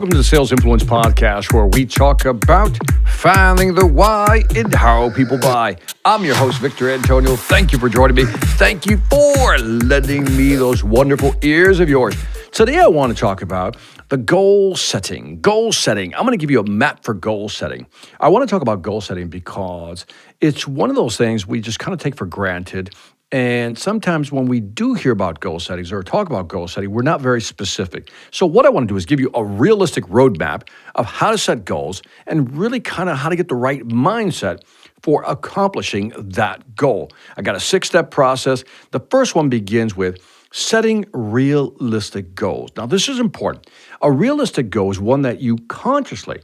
Welcome to the Sales Influence Podcast, where we talk about finding the why in how people buy. I'm your host, Victor Antonio. Thank you for joining me. Thank you for lending me those wonderful ears of yours. Today, I want to talk about the goal setting. Goal setting. I'm going to give you a map for goal setting. I want to talk about goal setting because it's one of those things we just kind of take for granted. And sometimes when we do hear about goal settings or talk about goal setting, we're not very specific. So what I want to do is give you a realistic roadmap of how to set goals and really kind of how to get the right mindset for accomplishing that goal. I got a 6-step process. The first one begins with setting realistic goals. Now, this is important. A realistic goal is one that you consciously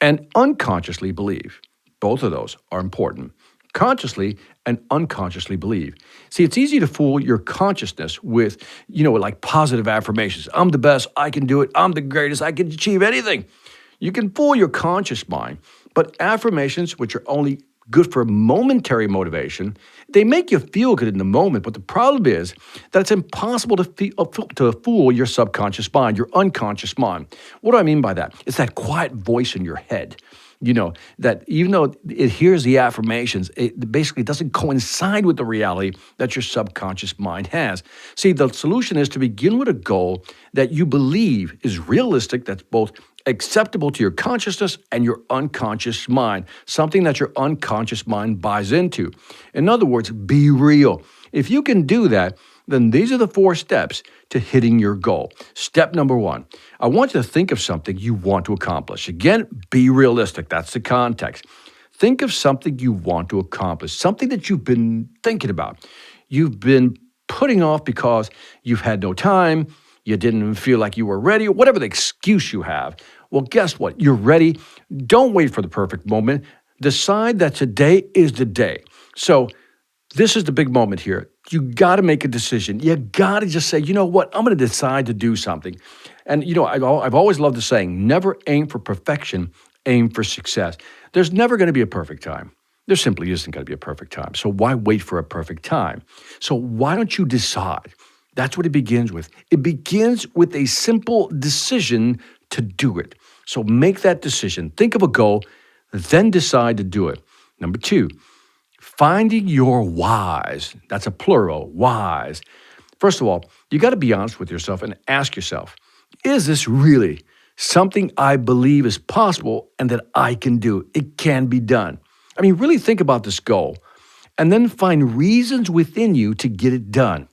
and unconsciously believe. Both of those are important. Consciously and unconsciously believe. See, it's easy to fool your consciousness with, like positive affirmations. I'm the best, I can do it, I'm the greatest, I can achieve anything. You can fool your conscious mind, but affirmations, which are only good for momentary motivation, they make you feel good in the moment, but the problem is that it's impossible to fool your subconscious mind, your unconscious mind. What do I mean by that? It's that quiet voice in your head. That even though it hears the affirmations, it basically doesn't coincide with the reality that your subconscious mind has. See, the solution is to begin with a goal that you believe is realistic, that's both acceptable to your consciousness and your unconscious mind, something that your unconscious mind buys into. In other words, be real. If you can do that, then these are the 4 steps to hitting your goal. Step number 1, I want you to think of something you want to accomplish. Again, be realistic. That's the context. Think of something you want to accomplish, something that you've been thinking about. You've been putting off because you've had no time, you didn't feel like you were ready, or whatever the excuse you have. Well, guess what? You're ready. Don't wait for the perfect moment. Decide that today is the day. So this is the big moment here. You got to make a decision. You got to just say, you know what? I'm going to decide to do something. And, I've always loved the saying, never aim for perfection, aim for success. There's never going to be a perfect time. There simply isn't going to be a perfect time. So why wait for a perfect time? So why don't you decide? That's what it begins with. It begins with a simple decision to do it. So make that decision. Think of a goal, then decide to do it. Number 2, finding your whys. That's a plural, whys. First of all, you got to be honest with yourself and ask yourself, is this really something I believe is possible and that I can do? It can be done. I mean, really think about this goal and then find reasons within you to get it done.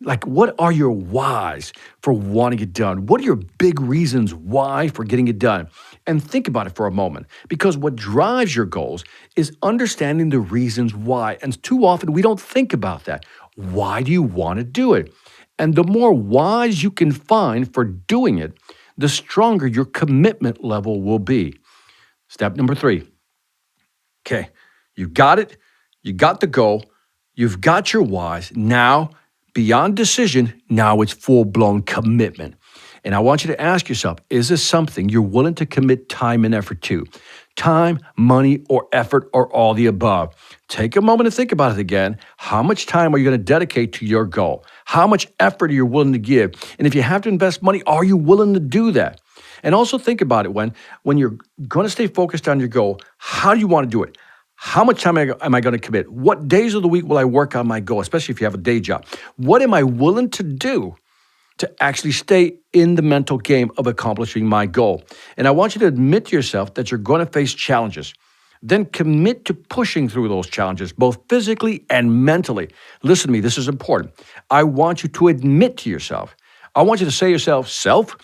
Like, what are your whys for wanting it done? What are your big reasons why for getting it done? And think about it for a moment, because what drives your goals is understanding the reasons why. And too often we don't think about that. Why do you want to do it? And the more whys you can find for doing it, the stronger your commitment level will be. Step number 3. Okay, you got it. You got the goal. You've got your whys. Now, beyond decision, now it's full-blown commitment. And I want you to ask yourself, is this something you're willing to commit time and effort to? Time, money, or effort, or all the above. Take a moment to think about it again. How much time are you going to dedicate to your goal? How much effort are you willing to give? And if you have to invest money, are you willing to do that? And also think about it when you're going to stay focused on your goal, how do you want to do it? How much time am I going to commit? What days of the week will I work on my goal, especially if you have a day job? What am I willing to do to actually stay in the mental game of accomplishing my goal? And I want you to admit to yourself that you're going to face challenges. Then commit to pushing through those challenges, both physically and mentally. Listen to me, this is important. I want you to admit to yourself. I want you to say to yourself, self,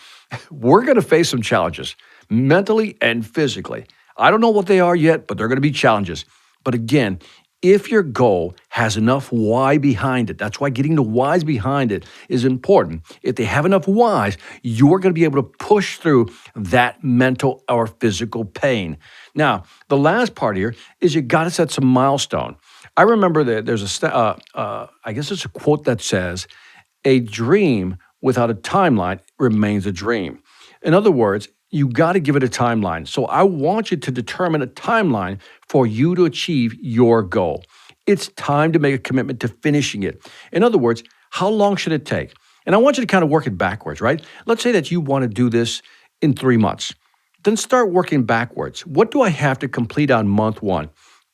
we're going to face some challenges, mentally and physically. I don't know what they are yet, but they're going to be challenges. But again, if your goal has enough why behind it, that's why getting the whys behind it is important. If they have enough whys, you're going to be able to push through that mental or physical pain. Now, the last part here is you got to set some milestone. I remember that there's I guess it's a quote that says, "A dream without a timeline remains a dream." In other words, you got to give it a timeline. So I want you to determine a timeline for you to achieve your goal. It's time to make a commitment to finishing it. In other words, how long should it take? And I want you to kind of work it backwards, right? Let's say that you want to do this in 3 months. Then start working backwards. What do I have to complete on month 1?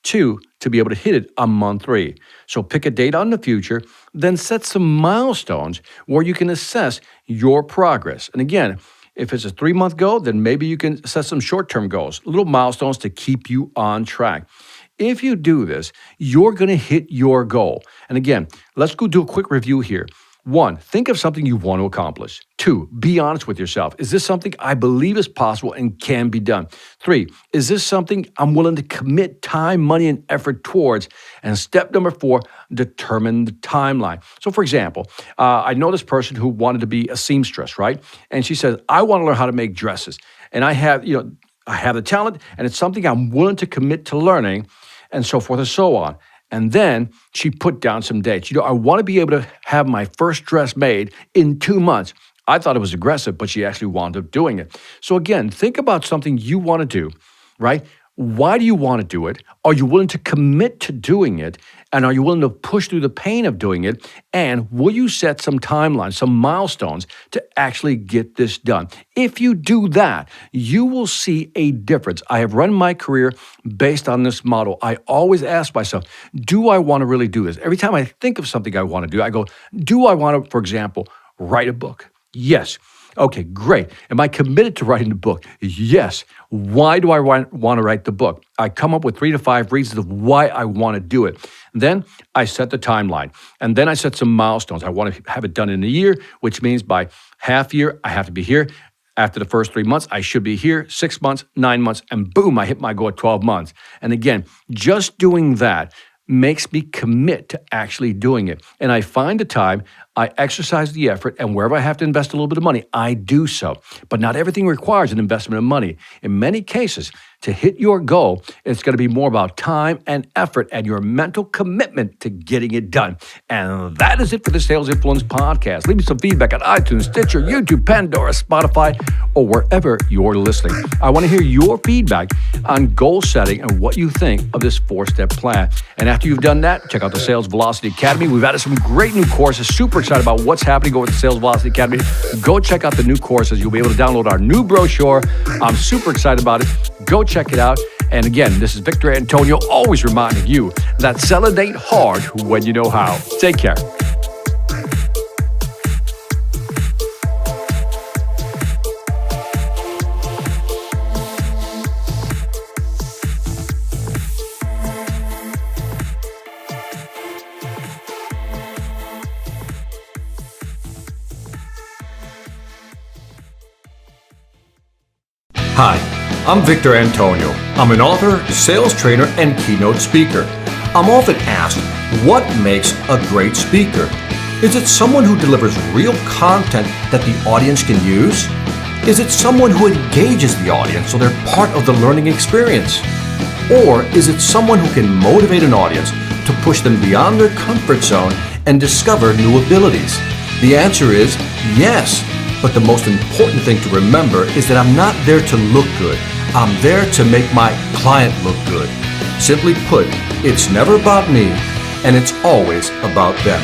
2, to be able to hit it on month 3. So pick a date on the future, then set some milestones where you can assess your progress. And again, if it's a 3-month goal, then maybe you can set some short-term goals, little milestones to keep you on track. If you do this, you're going to hit your goal. And again, let's go do a quick review here. 1, think of something you want to accomplish. 2, be honest with yourself. Is this something I believe is possible and can be done? 3, is this something I'm willing to commit time, money, and effort towards? And step number 4, determine the timeline. So for example, I know this person who wanted to be a seamstress, right? And she says, I want to learn how to make dresses. And I have the talent, and it's something I'm willing to commit to learning, and so forth and so on. And then she put down some dates. I want to be able to have my first dress made in 2 months. I thought it was aggressive, but she actually wound up doing it. So again, think about something you want to do, right? Why do you want to do it? Are you willing to commit to doing it? And are you willing to push through the pain of doing it? And will you set some timelines, some milestones to actually get this done? If you do that, you will see a difference. I have run my career based on this model. I always ask myself, do I want to really do this? Every time I think of something I want to do, I go, do I want to, for example, write a book? Yes. Okay, great. Am I committed to writing the book? Yes. Why do I want to write the book? I come up with 3 to 5 reasons of why I want to do it. Then I set the timeline. And then I set some milestones. I want to have it done in a year, which means by half year, I have to be here. After the first 3 months, I should be here. 6 months, 9 months, and boom, I hit my goal at 12 months. And again, just doing that makes me commit to actually doing it. And I find the time, I exercise the effort, and wherever I have to invest a little bit of money, I do so. But not everything requires an investment of money. In many cases, to hit your goal, it's going to be more about time and effort and your mental commitment to getting it done. And that is it for the Sales Influence Podcast. Leave me some feedback on iTunes, Stitcher, YouTube, Pandora, Spotify, or wherever you're listening. I want to hear your feedback on goal setting and what you think of this 4-step plan. And after you've done that, check out the Sales Velocity Academy. We've added some great new courses. Super excited about what's happening over at the Sales Velocity Academy. Go check out the new courses. You'll be able to download our new brochure. I'm super excited about it. Go check it out. And again, this is Victor Antonio, always reminding you that selling ain't hard when you know how. Take care. Hi, I'm Victor Antonio. I'm an author, sales trainer, and keynote speaker. I'm often asked, what makes a great speaker? Is it someone who delivers real content that the audience can use? Is it someone who engages the audience so they're part of the learning experience? Or is it someone who can motivate an audience to push them beyond their comfort zone and discover new abilities? The answer is yes. But the most important thing to remember is that I'm not there to look good. I'm there to make my client look good. Simply put, it's never about me, and it's always about them.